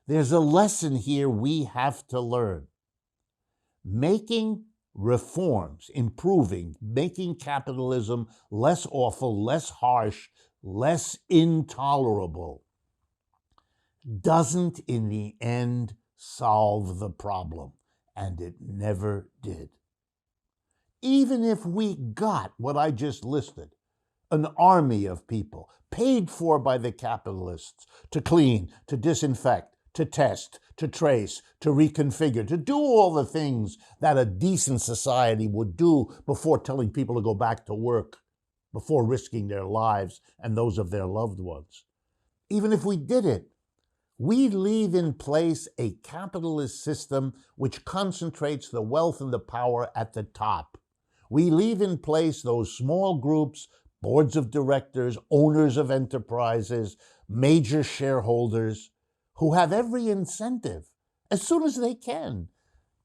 There's a lesson here we have to learn. Making reforms, improving, making capitalism less awful, less harsh, less intolerable, doesn't in the end solve the problem, and it never did. Even if we got what I just listed, an army of people paid for by the capitalists to clean, to disinfect, to test, to trace, to reconfigure, to do all the things that a decent society would do before telling people to go back to work, before risking their lives and those of their loved ones. Even if we did it, we leave in place a capitalist system which concentrates the wealth and the power at the top. We leave in place those small groups, boards of directors, owners of enterprises, major shareholders, who have every incentive, as soon as they can,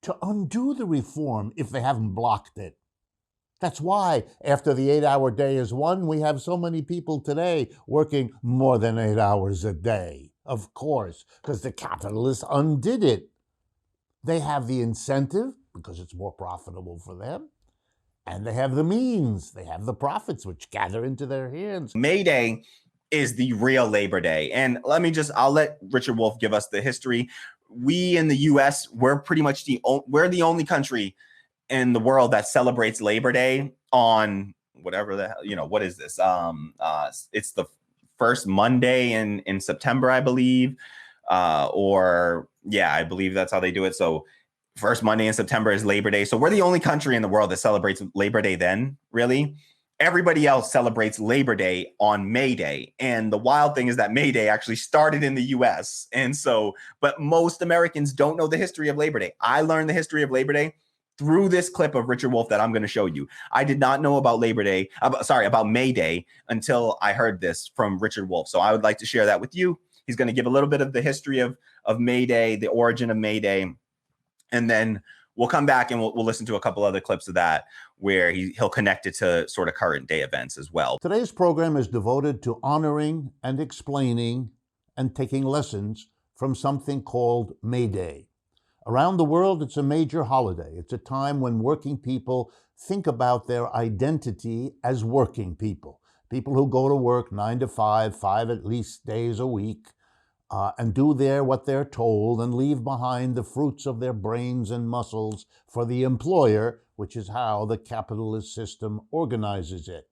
to undo the reform if they haven't blocked it. That's why, after the 8-hour day is won, we have so many people today working more than 8 hours a day. Of course, because the capitalists undid it. They have the incentive, because it's more profitable for them, and they have the means, they have the profits, which gather into their hands. May Day is the real Labor Day. And I'll let Richard Wolff give us the history. We in the US, we're pretty much we're the only country in the world that celebrates Labor Day on whatever the hell, what is this? It's the first Monday in September, I believe. I believe that's how they do it. So first Monday in September is Labor Day. So we're the only country in the world that celebrates Labor Day then, really. Everybody else celebrates Labor Day on May Day. And the wild thing is that May Day actually started in the US. But most Americans don't know the history of Labor Day. I learned the history of Labor Day through this clip of Richard Wolff that I'm going to show you. I did not know about about May Day until I heard this from Richard Wolff. So I would like to share that with you. He's going to give a little bit of the history of May Day, the origin of May Day. And then we'll come back and we'll listen to a couple other clips of that where he'll connect it to sort of current day events as well. Today's program is devoted to honoring and explaining and taking lessons from something called May Day. Around the world, it's a major holiday. It's a time when working people think about their identity as working people. People who go to work 9 to 5, 5 at least days a week, and do what they're told and leave behind the fruits of their brains and muscles for the employer, which is how the capitalist system organizes it.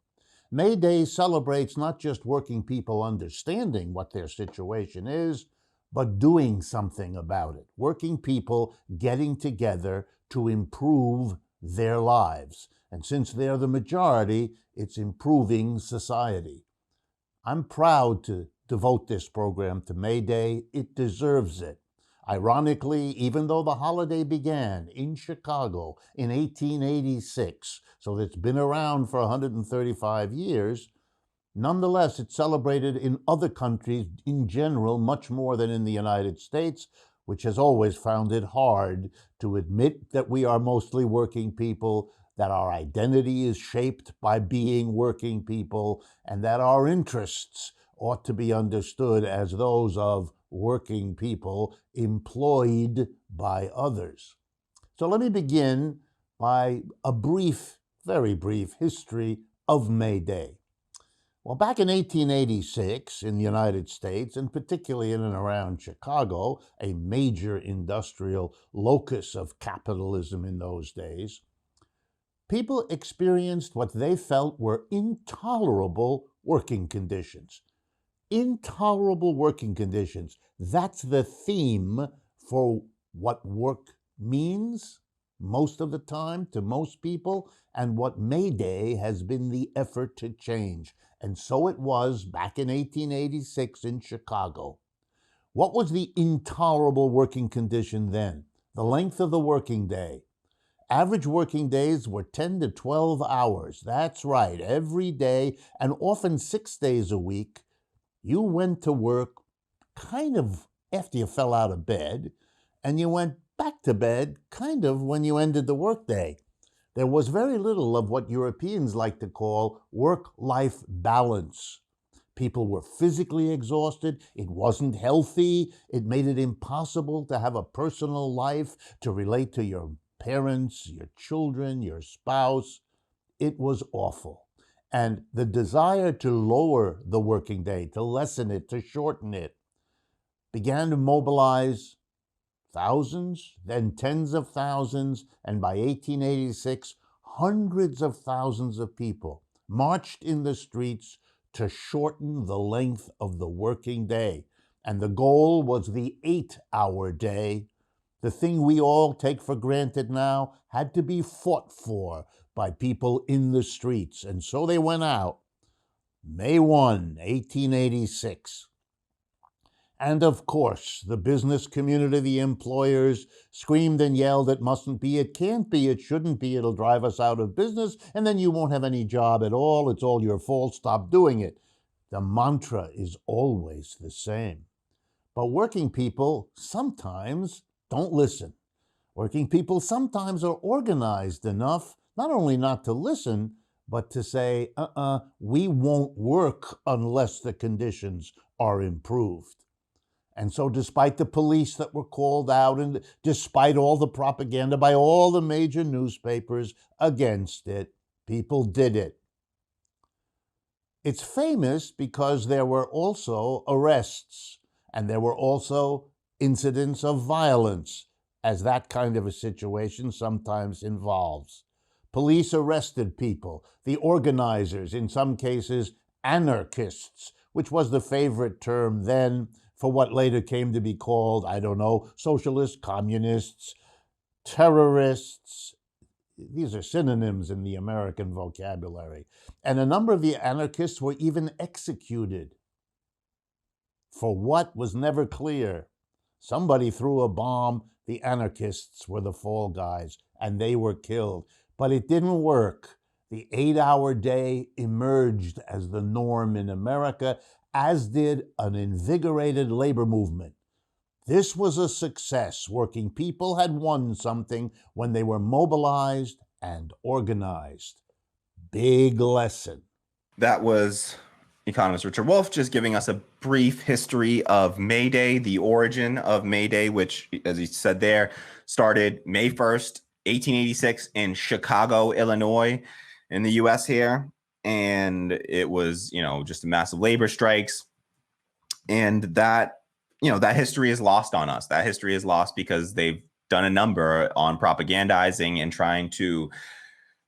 May Day celebrates not just working people understanding what their situation is, but doing something about it. Working people getting together to improve their lives. And since they're the majority, it's improving society. I'm proud to devote this program to May Day. It deserves it. Ironically, even though the holiday began in Chicago in 1886, so it's been around for 135 years, nonetheless, it's celebrated in other countries in general much more than in the United States, which has always found it hard to admit that we are mostly working people, that our identity is shaped by being working people, and that our interests ought to be understood as those of working people employed by others. So let me begin by a brief, very brief history of May Day. Well, back in 1886 in the United States, and particularly in and around Chicago, a major industrial locus of capitalism in those days, people experienced what they felt were intolerable working conditions. Intolerable working conditions. That's the theme for what work means most of the time to most people, and what May Day has been the effort to change. And so it was back in 1886 in Chicago. What was the intolerable working condition then? The length of the working day. Average working days were 10 to 12 hours. That's right, every day, and often 6 days a week. You went to work kind of after you fell out of bed, and you went back to bed kind of when you ended the workday. There was very little of what Europeans like to call work-life balance. People were physically exhausted. It wasn't healthy. It made it impossible to have a personal life, to relate to your parents, your children, your spouse. It was awful. And the desire to lower the working day, to lessen it, to shorten it, began to mobilize thousands, then tens of thousands, and by 1886, hundreds of thousands of people marched in the streets to shorten the length of the working day. And the goal was the 8-hour day. The thing we all take for granted now had to be fought for by people in the streets. And so they went out. May 1, 1886. And of course, the business community, the employers, screamed and yelled, it mustn't be, it can't be, it shouldn't be, it'll drive us out of business, and then you won't have any job at all, it's all your fault, stop doing it. The mantra is always the same. But working people sometimes don't listen. Working people sometimes are organized enough not only not to listen, but to say, we won't work unless the conditions are improved. And so despite the police that were called out and despite all the propaganda by all the major newspapers against it, people did it. It's famous because there were also arrests and there were also incidents of violence, as that kind of a situation sometimes involves. Police arrested people, the organizers, in some cases anarchists, which was the favorite term then for what later came to be called, socialists, communists, terrorists. These are synonyms in the American vocabulary. And a number of the anarchists were even executed. For what was never clear. Somebody threw a bomb, the anarchists were the fall guys, and they were killed. But it didn't work. The 8-hour day emerged as the norm in America, as did an invigorated labor movement. This was a success. Working people had won something when they were mobilized and organized. Big lesson. That was economist Richard Wolff just giving us a brief history of May Day, the origin of May Day, which, as he said there, started May 1st, 1886 in Chicago, Illinois, in the U.S. here. And it was, just a massive labor strikes. And that history is lost on us. That history is lost because they've done a number on propagandizing and trying to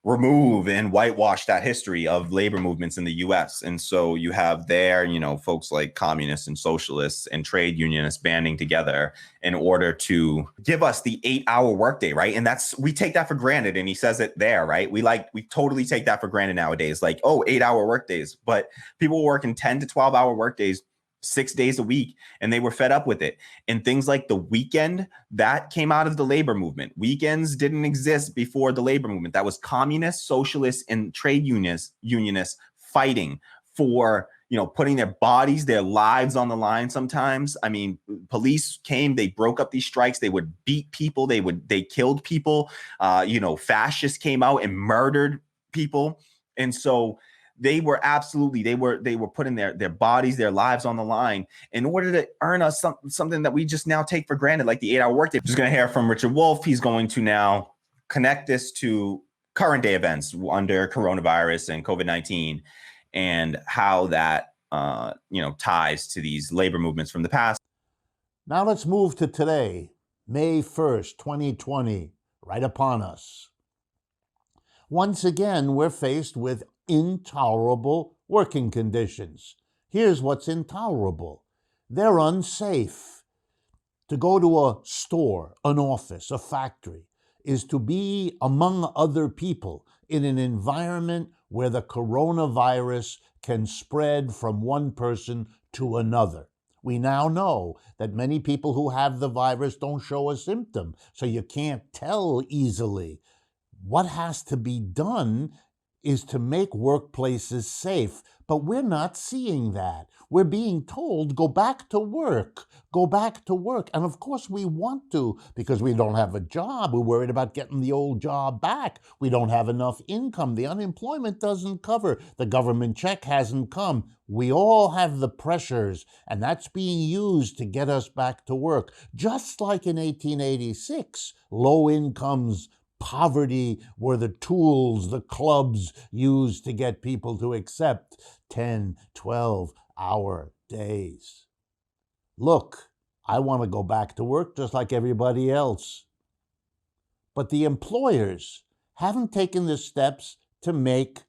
remove and whitewash that history of labor movements in the U.S. And so you have there, folks like communists and socialists and trade unionists banding together in order to give us the 8-hour workday, right? And we take that for granted. And he says it there, right? We totally take that for granted nowadays. 8-hour workdays, but people working 10 to 12-hour workdays 6 days a week, and they were fed up with it. And things like the weekend, that came out of the labor movement. Weekends didn't exist before the labor movement. That was communists, socialists, and trade unionists fighting for, putting their bodies, their lives on the line sometimes. I mean, police came, they broke up these strikes, they would beat people, they killed people. Fascists came out and murdered people. And so they were putting their bodies, their lives on the line in order to earn us something that we just now take for granted, like the 8-hour workday. Just going to hear from Richard Wolff. He's going to now connect this to current day events under coronavirus and COVID-19 and how that, ties to these labor movements from the past. Now let's move to today, May 1st, 2020, right upon us. Once again, we're faced with intolerable working conditions. Here's what's intolerable. They're unsafe. To go to a store, an office, a factory, is to be among other people in an environment where the coronavirus can spread from one person to another. We now know that many people who have the virus don't show a symptom, so you can't tell easily. What has to be done is to make workplaces safe. But we're not seeing that. We're being told, go back to work, go back to work. And of course we want to, because we don't have a job. We're worried about getting the old job back. We don't have enough income. The unemployment doesn't cover. The government check hasn't come. We all have the pressures, and that's being used to get us back to work. Just like in 1886, low incomes, poverty were the tools, the clubs used to get people to accept 10, 12-hour days. Look, I want to go back to work just like everybody else. But the employers haven't taken the steps to make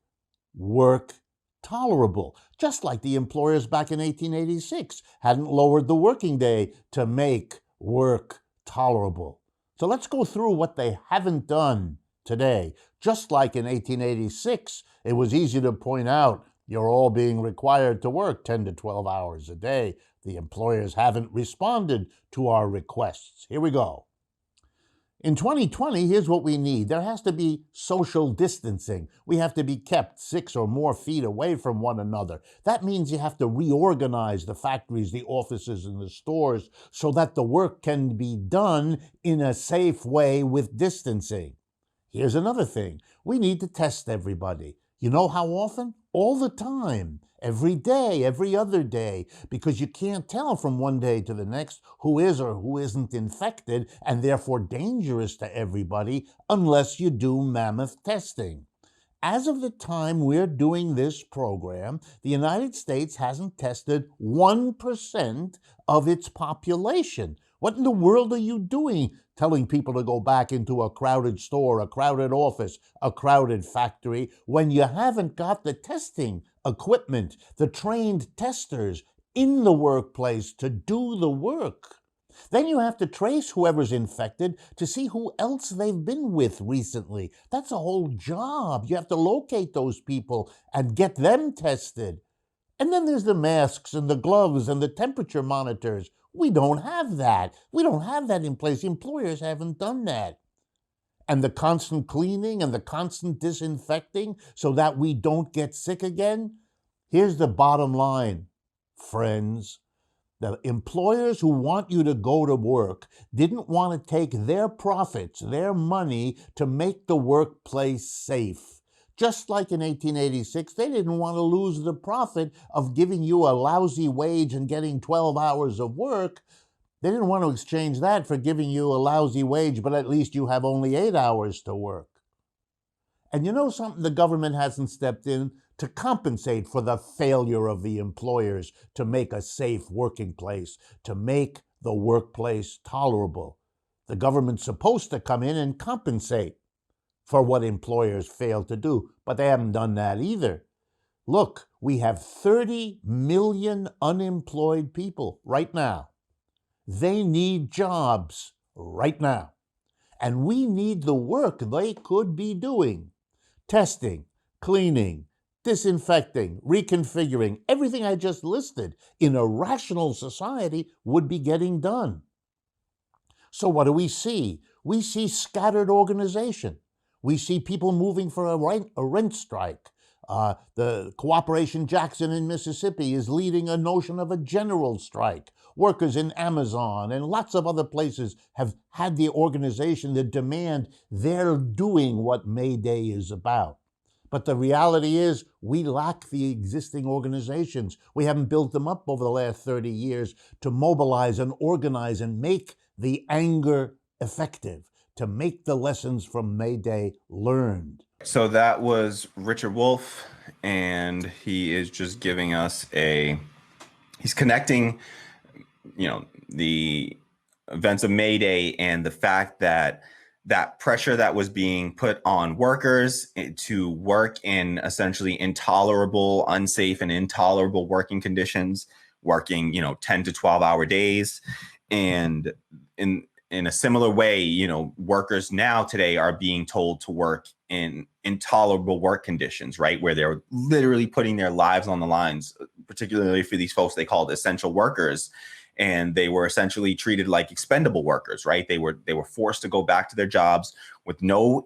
work tolerable, just like the employers back in 1886 hadn't lowered the working day to make work tolerable. So let's go through what they haven't done today. Just like in 1886, it was easy to point out you're all being required to work 10 to 12 hours a day. The employers haven't responded to our requests. Here we go. In 2020, here's what we need. There has to be social distancing. We have to be kept 6 or more feet away from one another. That means you have to reorganize the factories, the offices, and the stores so that the work can be done in a safe way with distancing. Here's another thing. We need to test everybody. You know how often? All the time. Every day, every other day, because you can't tell from one day to the next who is or who isn't infected and therefore dangerous to everybody unless you do mammoth testing. As of the time we're doing this program, the United States hasn't tested 1% of its population. What in the world are you doing telling people to go back into a crowded store, a crowded office, a crowded factory, when you haven't got the testing equipment, the trained testers in the workplace to do the work? Then you have to trace whoever's infected to see who else they've been with recently. That's a whole job. You have to locate those people and get them tested. And then there's the masks and the gloves and the temperature monitors. We don't have that. We don't have that in place. Employers haven't done that. And the constant cleaning and the constant disinfecting so that we don't get sick again. Here's the bottom line, friends. The employers who want you to go to work didn't want to take their profits, their money, to make the workplace safe. Just like in 1886, they didn't want to lose the profit of giving you a lousy wage and getting 12 hours of work. They didn't want to exchange that for giving you a lousy wage, but at least you have only 8 hours to work. And you know something? The government hasn't stepped in to compensate for the failure of the employers to make a safe working place, to make the workplace tolerable. The government's supposed to come in and compensate for what employers fail to do, but they haven't done that either. Look, we have 30 million unemployed people right now. They need jobs right now. And we need the work they could be doing. Testing, cleaning, disinfecting, reconfiguring, everything I just listed in a rational society would be getting done. So what do we see? We see scattered organization. We see people moving for a rent strike. The Cooperation Jackson in Mississippi is leading a notion of a general strike. Workers in Amazon and lots of other places have had the organization that demand they're doing what May Day is about. But the reality is we lack the existing organizations. We haven't built them up over the last 30 years to mobilize and organize and make the anger effective, to make the lessons from May Day learned. So that was Richard Wolff, and he is just giving us he's connecting, the events of May Day and the fact that pressure that was being put on workers to work in essentially intolerable, unsafe and intolerable working conditions, working, 10 to 12-hour days. And in a similar way, workers now today are being told to work in intolerable work conditions, right? Where they're literally putting their lives on the lines, particularly for these folks they called essential workers. And they were essentially treated like expendable workers, right? They were forced to go back to their jobs with no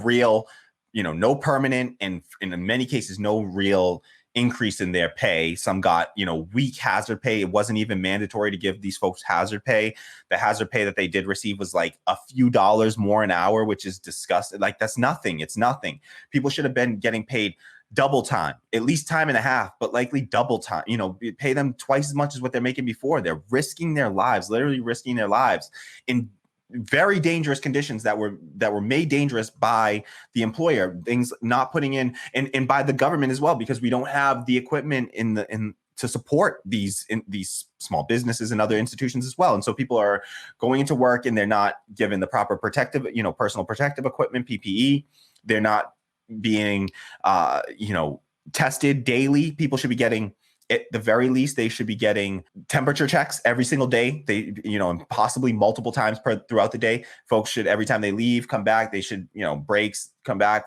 real no permanent, and in many cases, no real increase in their pay. Some got, weak hazard pay. It wasn't even mandatory to give these folks hazard pay. The hazard pay that they did receive was like a few dollars more an hour, which is disgusting. Like, that's nothing. It's nothing. People should have been getting paid double time, at least time and a half, but likely double time. Pay them twice as much as what they're making before. They're risking their lives, literally risking their lives in very dangerous conditions that were made dangerous by the employer, things not putting in, and by the government as well, because we don't have the equipment to support these small businesses and other institutions as well. And so people are going into work and they're not given the proper protective, personal protective equipment, PPE. They're not being tested daily. People should be getting, at the very least, they should be getting temperature checks every single day. They, and possibly multiple times throughout the day. Folks should, every time they leave, come back, they should, breaks, come back,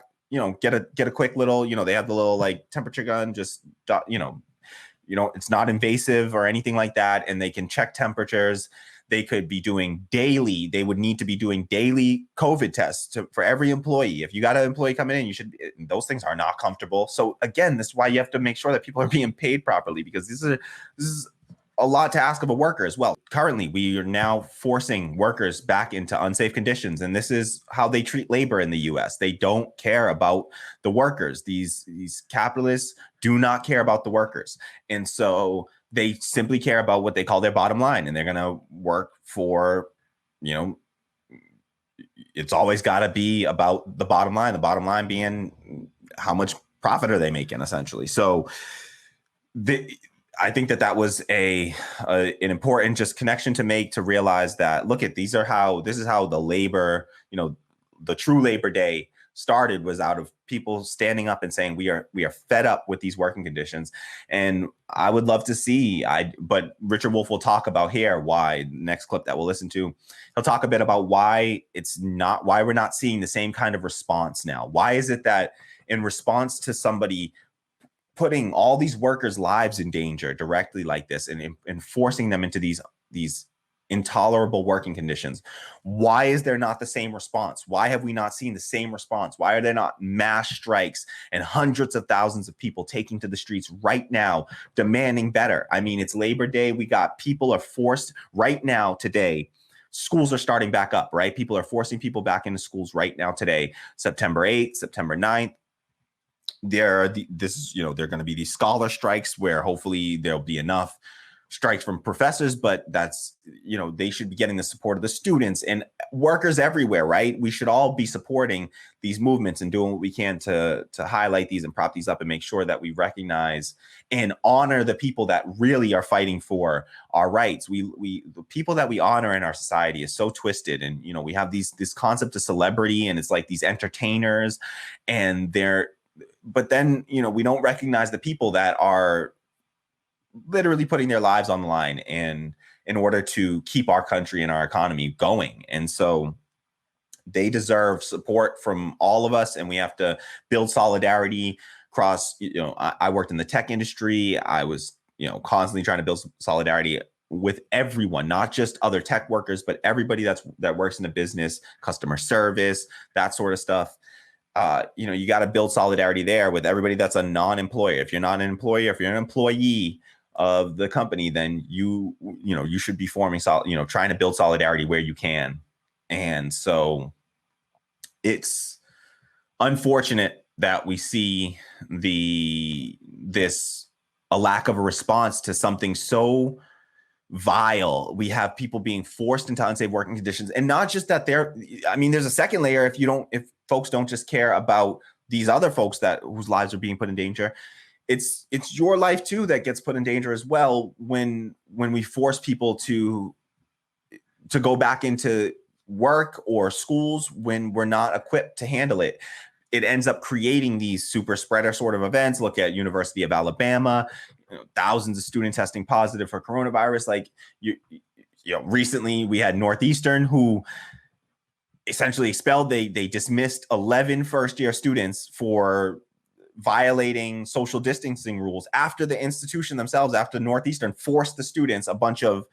get a quick little, they have the little like temperature gun, just, it's not invasive or anything like that. And they can check temperatures. They could be doing daily. They would need to be doing daily COVID tests for every employee. If you got an employee coming in, those things are not comfortable. So again, this is why you have to make sure that people are being paid properly, because this is a lot to ask of a worker as well. Currently, we are now forcing workers back into unsafe conditions. And this is how they treat labor in the US. They don't care about the workers. These capitalists do not care about the workers. And so they simply care about what they call their bottom line, and they're going to work for, it's always got to be about the bottom line being how much profit are they making, essentially. So I think that was an important just connection to make, to realize that, look at, this is how the labor, the true Labor Day started, was out of people standing up and saying, we are fed up with these working conditions. And I would love to see, but Richard Wolff will talk about here why, next clip that we'll listen to, he'll talk a bit about why we're not seeing the same kind of response now. Why is it that in response to somebody putting all these workers' lives in danger directly like this, and forcing them into these intolerable working conditions, why is there not the same response? Why have we not seen the same response? Why are there not mass strikes and hundreds of thousands of people taking to the streets right now, demanding better? I mean, it's Labor Day. People are forced right now today. Schools are starting back up, right? People are forcing people back into schools right now today, September 8th, September 9th. There are going to be these scholar strikes where hopefully there'll be enough strikes from professors, but that's, they should be getting the support of the students and workers everywhere, right? We should all be supporting these movements and doing what we can to highlight these and prop these up and make sure that we recognize and honor the people that really are fighting for our rights. The people that we honor in our society is so twisted, and we have this concept of celebrity, and it's like these entertainers, but then we don't recognize the people that are literally putting their lives on the line in order to keep our country and our economy going. And so they deserve support from all of us, and we have to build solidarity across, I worked in the tech industry. I was, constantly trying to build solidarity with everyone, not just other tech workers, but everybody that works in the business, customer service, that sort of stuff. You got to build solidarity there with everybody that's a non-employer. If you're not an employer, if you're an employee of the company, then you should be forming trying to build solidarity where you can. And so it's unfortunate that we see a lack of a response to something so vile. We have people being forced into unsafe working conditions, and not just that there's a second layer. If folks don't just care about these other folks whose lives are being put in danger, it's your life too that gets put in danger as well when we force people to go back into work or schools when we're not equipped to handle it. It ends up creating these super spreader sort of events. Look at University of Alabama, thousands of students testing positive for coronavirus. Like recently we had Northeastern, who essentially expelled. They dismissed 11 first-year students for violating social distancing rules after the institution themselves, after Northeastern forced the students, a bunch of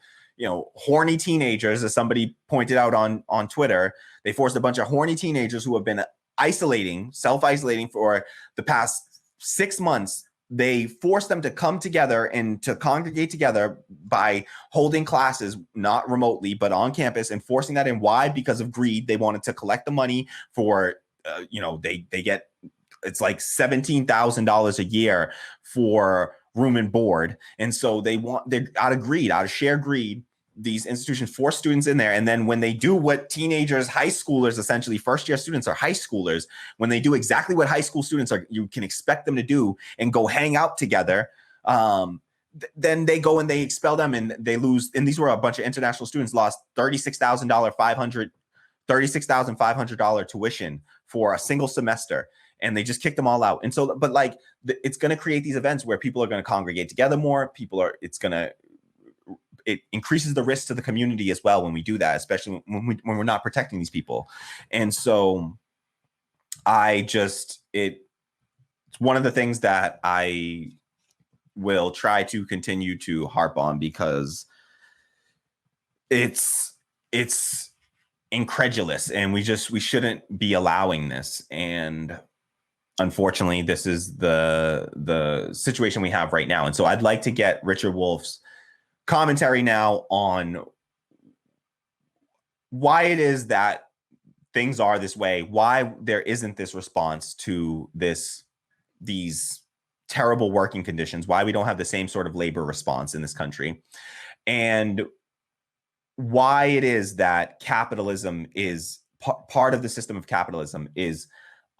horny teenagers, as somebody pointed out on Twitter. They forced a bunch of horny teenagers who have been self-isolating for the past 6 months. They forced them to come together and to congregate together by holding classes, not remotely, but on campus, and forcing that in. Why? Because of greed. They wanted to collect the money for, they get, it's like $17,000 a year for room and board. And so they're out of greed, out of sheer greed, these institutions force students in there. And then when they do what teenagers, high schoolers, essentially first year students are high schoolers, when they do exactly what high school students are, you can expect them to do, and go hang out together, then they go and they expel them, and they lose. And these were a bunch of international students, lost $36,500 tuition for a single semester. And they just kicked them all out. And so, but like, it's going to create these events where people are going to congregate together more. It increases the risk to the community as well when we do that, especially when we're not protecting these people. And so it's one of the things that I will try to continue to harp on, because it's incredulous, and we shouldn't be allowing this. And unfortunately, this is the situation we have right now. And so I'd like to get Richard Wolff's commentary now on why it is that things are this way, why there isn't this response to these terrible working conditions, why we don't have the same sort of labor response in this country, and why it is that capitalism is part of the system of capitalism is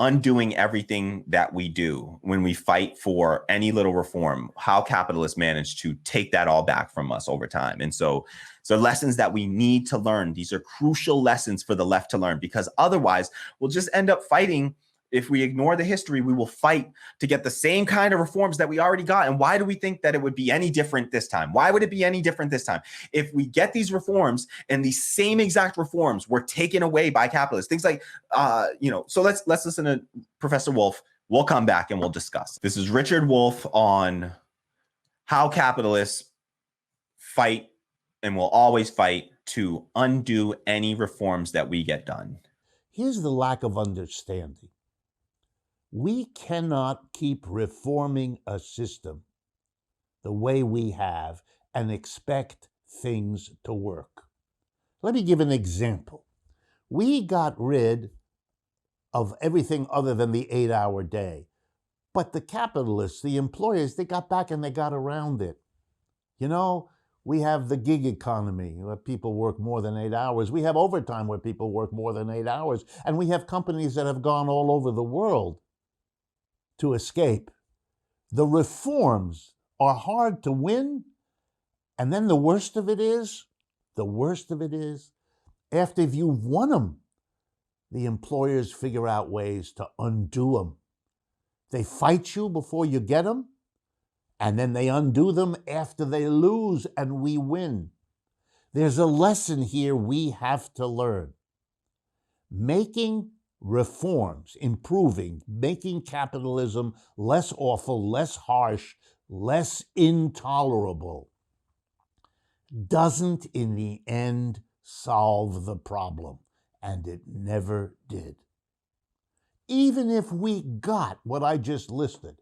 undoing everything that we do when we fight for any little reform, how capitalists manage to take that all back from us over time. And so lessons that we need to learn. These are crucial lessons for the left to learn, because otherwise we'll just end up fighting. If we ignore the history, we will fight to get the same kind of reforms that we already got. And why do we think that it would be any different this time? Why would it be any different this time? If we get these reforms and these same exact reforms were taken away by capitalists, things like, so let's listen to Professor Wolff. We'll come back and we'll discuss. This is Richard Wolff on how capitalists fight and will always fight to undo any reforms that we get done. Here's the lack of understanding. We cannot keep reforming a system the way we have and expect things to work. Let me give an example. We got rid of everything other than the 8-hour day. But the capitalists, the employers, they got back and they got around it. We have the gig economy where people work more than 8 hours. We have overtime where people work more than 8 hours. And we have companies that have gone all over the world to escape. The reforms are hard to win. And then the worst of it is, after you've won them, the employers figure out ways to undo them. They fight you before you get them, and then they undo them after they lose and we win. There's a lesson here we have to learn. Making reforms, improving, making capitalism less awful, less harsh, less intolerable, doesn't in the end solve the problem, and it never did. Even if we got what I just listed,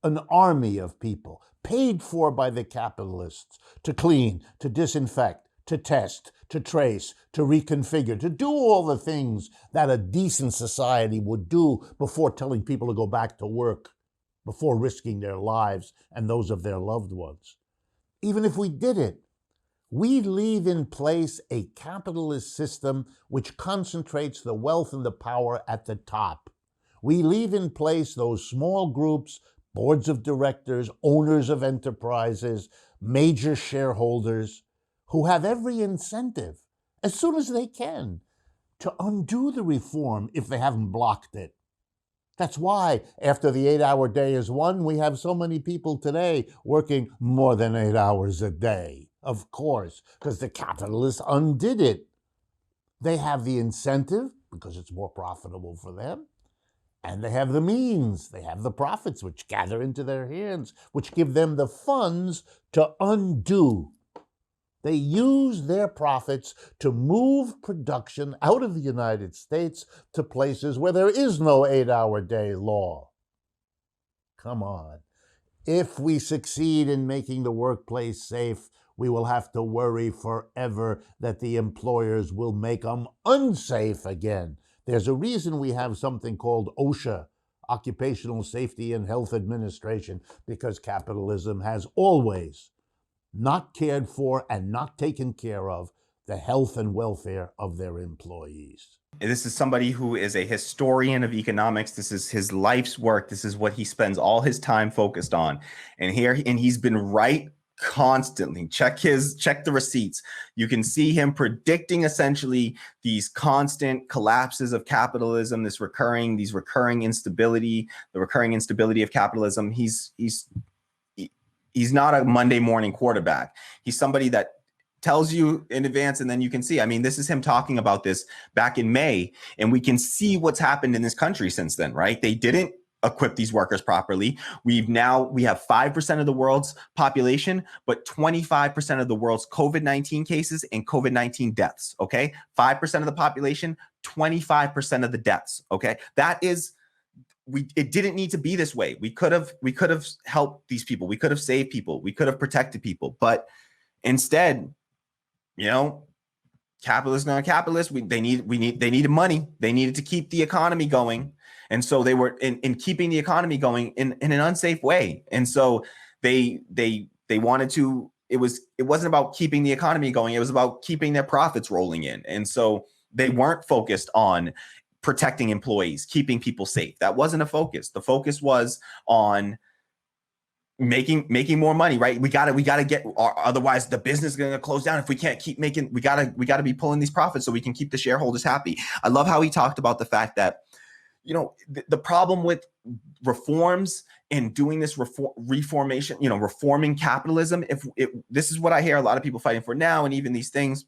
an army of people paid for by the capitalists to clean, to disinfect, to test, to trace, to reconfigure, to do all the things that a decent society would do before telling people to go back to work, before risking their lives and those of their loved ones. Even if we did it, we leave in place a capitalist system which concentrates the wealth and the power at the top. We leave in place those small groups, boards of directors, owners of enterprises, major shareholders, who have every incentive, as soon as they can, to undo the reform if they haven't blocked it. That's why, after the 8-hour day is won, we have so many people today working more than 8 hours a day. Of course, because the capitalists undid it. They have the incentive, because it's more profitable for them, and they have the means, they have the profits which gather into their hands, which give them the funds to undo They use their profits to move production out of the United States to places where there is no 8-hour day law. Come on. If we succeed in making the workplace safe, we will have to worry forever that the employers will make them unsafe again. There's a reason we have something called OSHA, Occupational Safety and Health Administration, because capitalism has always not cared for and not taken care of the health and welfare of their employees. This is somebody who is a historian of economics. This is his life's work. This is what he spends all his time focused on. And he's been right constantly. Check the receipts. You can see him predicting essentially these constant collapses of capitalism, these recurring instability, the recurring instability of capitalism. He's not a Monday morning quarterback. He's somebody that tells you in advance, and then you can see. I mean, this is him talking about this back in May, and we can see what's happened in this country since then, right? They didn't equip these workers properly. We have 5% of the world's population, but 25% of the world's COVID-19 cases and COVID-19 deaths, okay? 5% of the population, 25% of the deaths, okay? That is, it didn't need to be this way. We could have helped these people. We could have saved people. We could have protected people, but instead, capitalists not capitalists. They needed money. They needed to keep the economy going, and so they were in keeping the economy going in an unsafe way. And so they wanted to. It wasn't about keeping the economy going. It was about keeping their profits rolling in. And so they weren't focused on protecting employees, keeping people safe. That wasn't a focus. The focus was on making more money, right? We gotta get, otherwise the business is gonna close down if we can't keep making. We gotta be pulling these profits so we can keep the shareholders happy. I love how he talked about the fact that the problem with reforms and doing this reformation, reforming capitalism. This is what I hear a lot of people fighting for now, and even these things.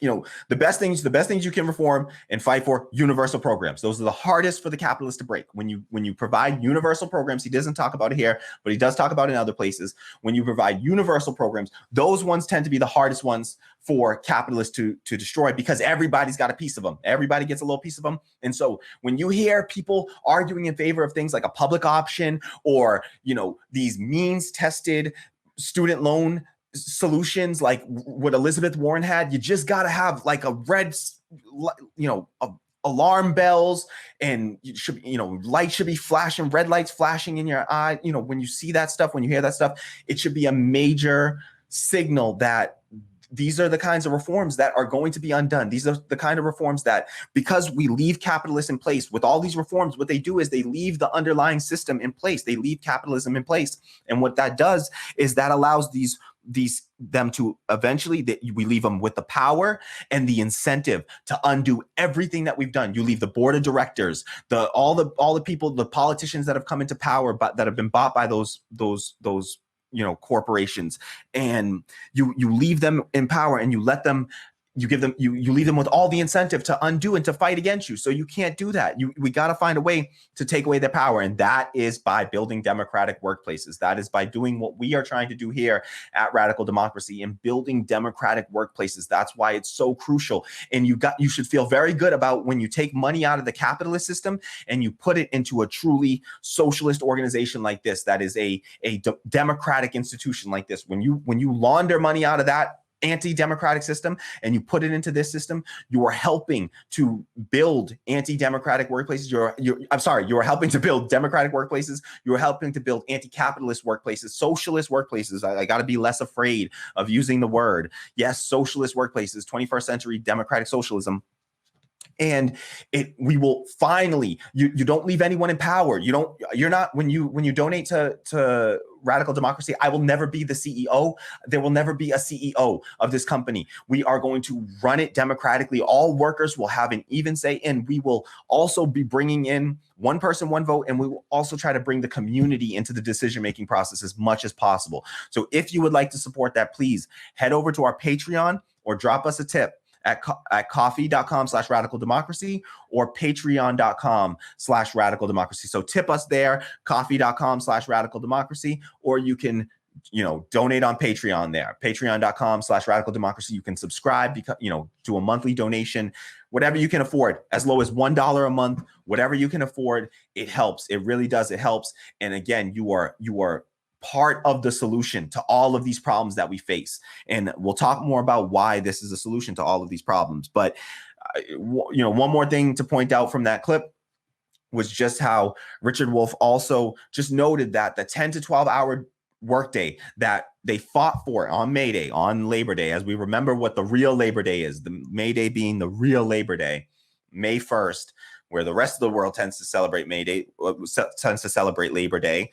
The best things you can reform and fight for: universal programs. Those are the hardest for the capitalist to break. When you provide universal programs, he doesn't talk about it here, but he does talk about it in other places. When you provide universal programs, those ones tend to be the hardest ones for capitalists to destroy, because everybody's got a piece of them. Everybody gets a little piece of them. And so when you hear people arguing in favor of things like a public option, or these means tested student loan solutions like what Elizabeth Warren had, you just got to have like a red, alarm bells, and lights should be flashing, red lights flashing in your eye. When you see that stuff, when you hear that stuff, it should be a major signal that these are the kinds of reforms that are going to be undone. These are the kind of reforms that, because we leave capitalists in place with all these reforms, what they do is they leave the underlying system in place. They leave capitalism in place. And what that does is that allows them to eventually, we leave them with the power and the incentive to undo everything that we've done. You leave the board of directors, all the people, the politicians that have come into power, but that have been bought by those corporations, and you leave them in power, and you leave them with all the incentive to undo and to fight against you. So you can't do that. We got to find a way to take away their power. And that is by building democratic workplaces. That is by doing what we are trying to do here at Radical Democracy, and building democratic workplaces. That's why it's so crucial. And you should feel very good about when you take money out of the capitalist system and you put it into a truly socialist organization like this, that is a democratic institution like this. When you launder money out of that anti-democratic system and you put it into this system, you are helping to build anti-democratic workplaces. You are helping to build democratic workplaces. You are helping to build anti-capitalist workplaces, socialist workplaces. I got to be less afraid of using the word. Yes, socialist workplaces, 21st century democratic socialism. And we will finally, you don't leave anyone in power. You're not, when you donate to Radical Democracy, I will never be the CEO. There will never be a CEO of this company. We are going to run it democratically. All workers will have an even say, and we will also be bringing in one person, one vote, and we will also try to bring the community into the decision-making process as much as possible. So if you would like to support that, please head over to our Patreon or drop us a tip at coffee.com/radical democracy or patreon.com/radical democracy. So tip us there, coffee.com/radical democracy, or you can donate on Patreon there, patreon.com/radical democracy. You can subscribe, do a monthly donation, whatever you can afford, as low as $1 a month, whatever you can afford. It helps. It really does. It helps. And again, you are part of the solution to all of these problems that we face. And we'll talk more about why this is a solution to all of these problems. But, one more thing to point out from that clip was just how Richard Wolff also just noted that the 10 to 12 hour workday that they fought for on May Day, on Labor Day, as we remember what the real Labor Day is, the May Day being the real Labor Day, May 1st, where the rest of the world tends to celebrate May Day, tends to celebrate Labor Day.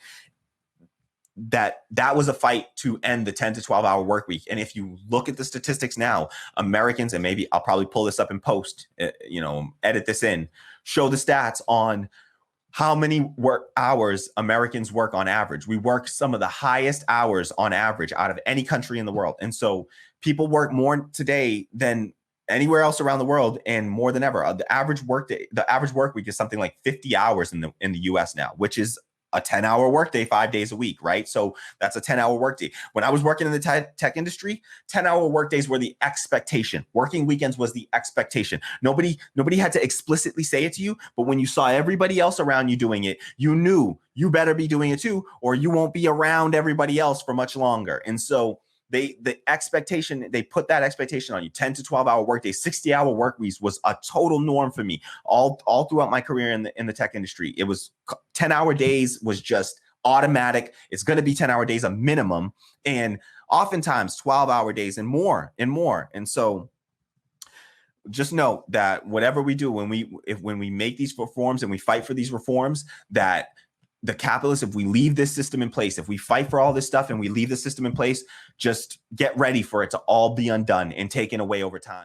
That was a fight to end the 10 to 12 hour work week. And if you look at the statistics now, Americans, and maybe I'll probably pull this up in post, edit this in, show the stats on how many work hours Americans work on average. We work some of the highest hours on average out of any country in the world. And so people work more today than anywhere else around the world, and more than ever. The average work week is something like 50 hours in the US now, which is a 10-hour workday, 5 days a week, right? So that's a 10-hour workday. When I was working in the tech industry, 10-hour workdays were the expectation. Working weekends was the expectation. Nobody had to explicitly say it to you, but when you saw everybody else around you doing it, you knew you better be doing it too, or you won't be around everybody else for much longer. And so they put that expectation on you. 10 to 12 hour workday, 60-hour work weeks was a total norm for me all throughout my career in the tech industry. It was 10-hour days was just automatic. It's going to be 10-hour days a minimum, and oftentimes 12-hour days and more. And so just know that whatever we do, when we make these reforms and we fight for these reforms, that the capitalists, if we leave this system in place, if we fight for all this stuff and we leave the system in place, just get ready for it to all be undone and taken away over time.